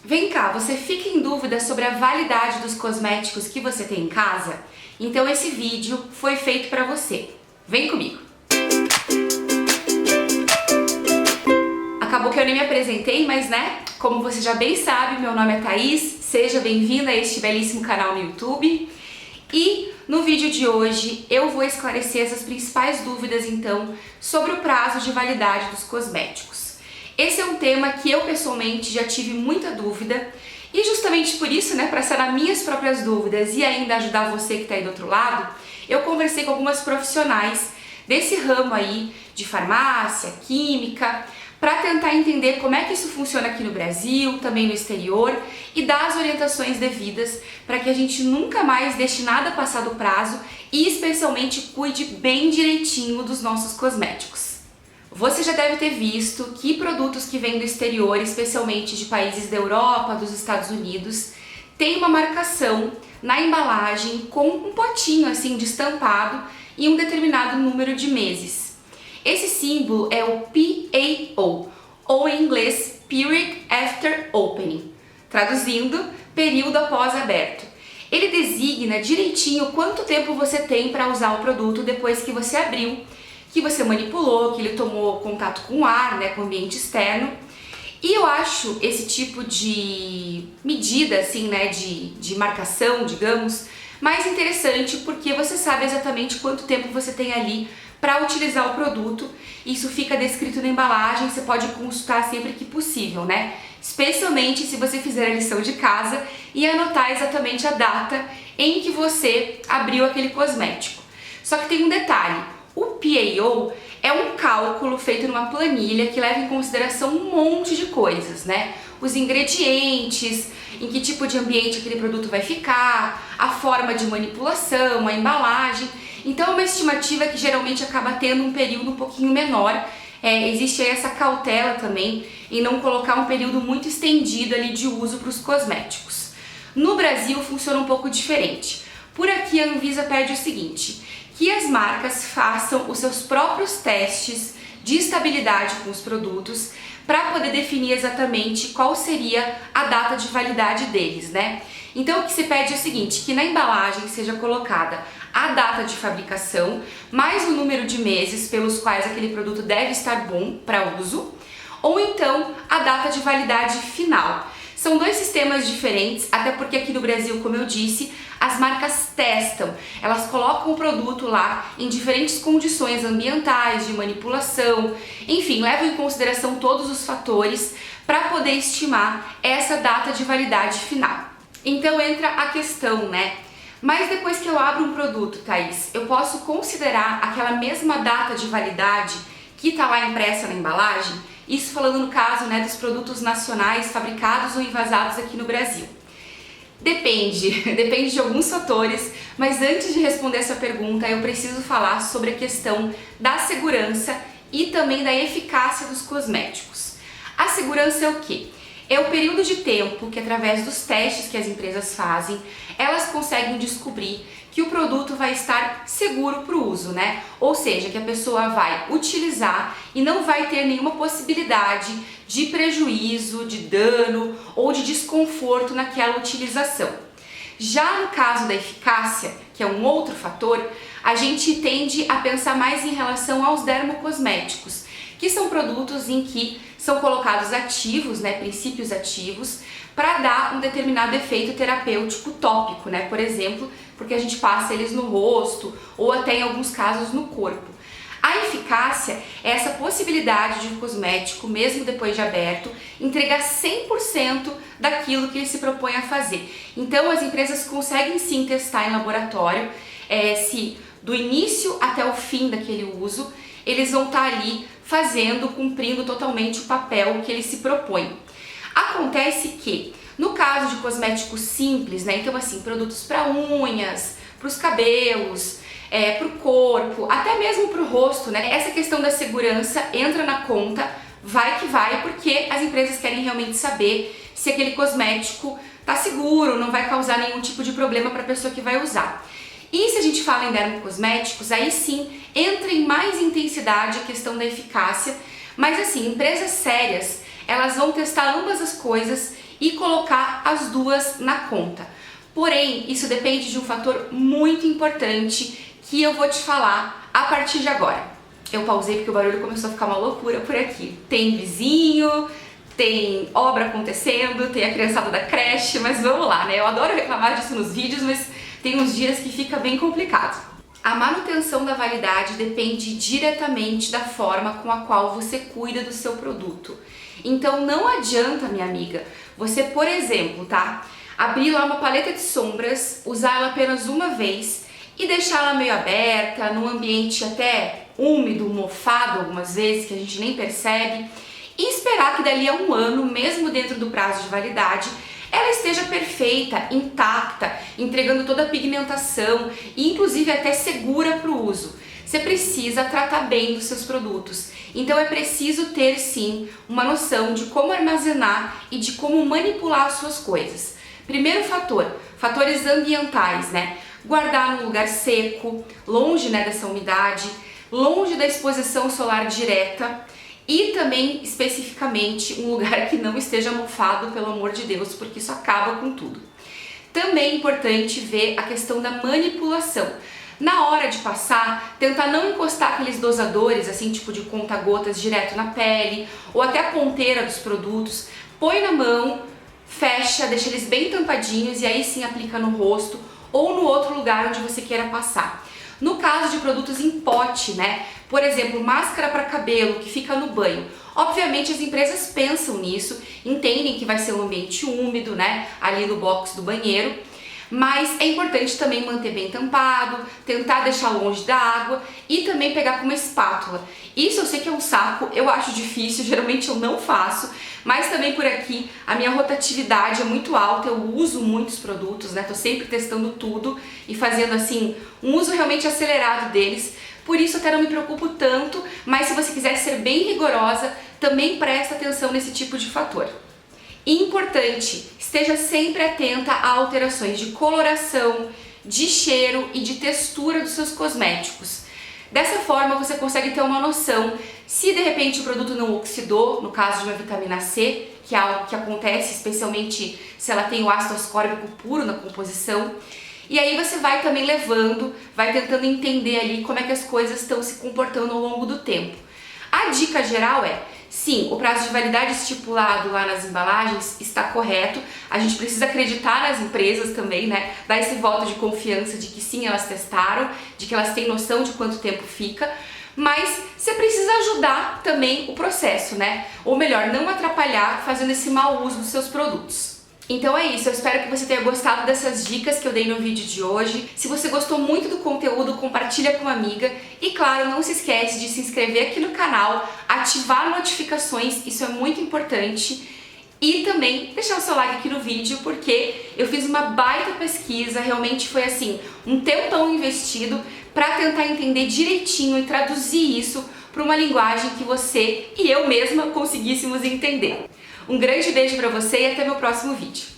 Vem cá, você fica em dúvida sobre a validade dos cosméticos que você tem em casa? Então esse vídeo foi feito para você. Vem comigo! Acabou que eu nem me apresentei, mas como você já bem sabe, meu nome é Thaís, seja bem-vinda a este belíssimo canal no YouTube. E no vídeo de hoje eu vou esclarecer essas principais dúvidas então sobre o prazo de validade dos cosméticos. Esse é um tema que eu pessoalmente já tive muita dúvida e justamente por isso, para sanar minhas próprias dúvidas e ainda ajudar você que está aí do outro lado, eu conversei com algumas profissionais desse ramo aí de farmácia, química, para tentar entender como é que isso funciona aqui no Brasil, também no exterior e dar as orientações devidas para que a gente nunca mais deixe nada passar do prazo e especialmente cuide bem direitinho dos nossos cosméticos. Você já deve ter visto que produtos que vêm do exterior, especialmente de países da Europa, dos Estados Unidos, tem uma marcação na embalagem com um potinho assim de estampado e um determinado número de meses. Esse símbolo é o PAO, ou em inglês Period After Opening, traduzindo, período após aberto. Ele designa direitinho quanto tempo você tem para usar o produto depois que você abriu, que você manipulou, que ele tomou contato com o ar, com o ambiente externo. E eu acho esse tipo de medida, assim, de marcação, digamos, mais interessante porque você sabe exatamente quanto tempo você tem ali para utilizar o produto. Isso fica descrito na embalagem, você pode consultar sempre que possível, Especialmente se você fizer a lição de casa e anotar exatamente a data em que você abriu aquele cosmético. Só que tem um detalhe. O PAO é um cálculo feito numa planilha que leva em consideração um monte de coisas, Os ingredientes, em que tipo de ambiente aquele produto vai ficar, a forma de manipulação, a embalagem. Então é uma estimativa que geralmente acaba tendo um período um pouquinho menor. Existe aí essa cautela também em não colocar um período muito estendido ali de uso para os cosméticos. No Brasil funciona um pouco diferente. Por aqui a Anvisa pede o seguinte: que as marcas façam os seus próprios testes de estabilidade com os produtos para poder definir exatamente qual seria a data de validade deles, Então o que se pede é o seguinte, que na embalagem seja colocada a data de fabricação, mais o número de meses pelos quais aquele produto deve estar bom para uso, ou então a data de validade final. São dois sistemas diferentes, até porque aqui no Brasil, como eu disse, as marcas testam, elas colocam o produto lá em diferentes condições ambientais, de manipulação, enfim, levam em consideração todos os fatores para poder estimar essa data de validade final. Então entra a questão, Mas depois que eu abro um produto, Thaís, eu posso considerar aquela mesma data de validade que está lá impressa na embalagem? Isso falando no caso dos produtos nacionais fabricados ou envasados aqui no Brasil. Depende de alguns fatores, mas antes de responder essa pergunta eu preciso falar sobre a questão da segurança e também da eficácia dos cosméticos. A segurança é o quê? É o período de tempo que, através dos testes que as empresas fazem, elas conseguem descobrir que o produto vai estar seguro para o uso, Ou seja, que a pessoa vai utilizar e não vai ter nenhuma possibilidade de prejuízo, de dano ou de desconforto naquela utilização. Já no caso da eficácia, que é um outro fator, a gente tende a pensar mais em relação aos dermocosméticos, que são produtos em que são colocados ativos, princípios ativos, para dar um determinado efeito terapêutico tópico, por exemplo, porque a gente passa eles no rosto ou até em alguns casos no corpo. A eficácia é essa possibilidade de um cosmético, mesmo depois de aberto, entregar 100% daquilo que ele se propõe a fazer. Então as empresas conseguem sim testar em laboratório se do início até o fim daquele uso, eles vão estar ali fazendo, cumprindo totalmente o papel que ele se propõe. Acontece que, no caso de cosméticos simples, então assim, produtos para unhas, para os cabelos, para o corpo, até mesmo para o rosto, essa questão da segurança entra na conta, vai que vai, porque as empresas querem realmente saber se aquele cosmético está seguro, não vai causar nenhum tipo de problema para a pessoa que vai usar. E se a gente fala em dermocosméticos, aí sim entra em mais intensidade a questão da eficácia, mas assim, empresas sérias, elas vão testar ambas as coisas e colocar as duas na conta. Porém, isso depende de um fator muito importante que eu vou te falar a partir de agora. Eu pausei porque o barulho começou a ficar uma loucura por aqui. Tem vizinho, tem obra acontecendo, tem a criançada da creche, mas vamos lá, né? Eu adoro reclamar disso nos vídeos, mas tem uns dias que fica bem complicado. A manutenção da validade depende diretamente da forma com a qual você cuida do seu produto. Então não adianta, minha amiga, você, por exemplo, abrir lá uma paleta de sombras, usar ela apenas uma vez e deixar ela meio aberta, num ambiente até úmido, mofado algumas vezes, que a gente nem percebe, e esperar que dali a um ano, mesmo dentro do prazo de validade, ela esteja perfeita, intacta, entregando toda a pigmentação e inclusive até segura para o uso. Você precisa tratar bem dos seus produtos, então é preciso ter sim uma noção de como armazenar e de como manipular as suas coisas. Primeiro fator, fatores ambientais, né? Guardar num lugar seco, longe dessa umidade, longe da exposição solar direta. E também, especificamente, um lugar que não esteja mofado, pelo amor de Deus, porque isso acaba com tudo. Também é importante ver a questão da manipulação. Na hora de passar, tentar não encostar aqueles dosadores, assim, tipo de conta-gotas direto na pele, ou até a ponteira dos produtos. Põe na mão, fecha, deixa eles bem tampadinhos e aí sim aplica no rosto ou no outro lugar onde você queira passar. No caso de produtos em pote, né? Por exemplo, máscara para cabelo que fica no banho. Obviamente as empresas pensam nisso, entendem que vai ser um ambiente úmido, né? Ali no box do banheiro. Mas é importante também manter bem tampado, tentar deixar longe da água e também pegar com uma espátula. Isso eu sei que é um saco, eu acho difícil, geralmente eu não faço, mas também por aqui a minha rotatividade é muito alta, eu uso muitos produtos, né? Tô sempre testando tudo e fazendo assim um uso realmente acelerado deles. Por isso até não me preocupo tanto, mas se você quiser ser bem rigorosa, também presta atenção nesse tipo de fator. Importante, esteja sempre atenta a alterações de coloração, de cheiro e de textura dos seus cosméticos. Dessa forma você consegue ter uma noção se de repente o produto não oxidou, no caso de uma vitamina C, que é algo que acontece especialmente se ela tem o ácido ascórbico puro na composição. E aí você vai também levando, vai tentando entender ali como é que as coisas estão se comportando ao longo do tempo. A dica geral é, sim, o prazo de validade estipulado lá nas embalagens está correto, a gente precisa acreditar nas empresas também, né? Dar esse voto de confiança de que sim, elas testaram, de que elas têm noção de quanto tempo fica, mas você precisa ajudar também o processo, né? Ou melhor, não atrapalhar fazendo esse mau uso dos seus produtos. Então é isso, eu espero que você tenha gostado dessas dicas que eu dei no vídeo de hoje. Se você gostou muito do conteúdo, compartilha com uma amiga. E claro, não se esquece de se inscrever aqui no canal, ativar notificações, isso é muito importante. E também deixar o seu like aqui no vídeo, porque eu fiz uma baita pesquisa, realmente foi assim, um tempão investido para tentar entender direitinho e traduzir isso para uma linguagem que você e eu mesma conseguíssemos entender. Um grande beijo pra você e até meu próximo vídeo.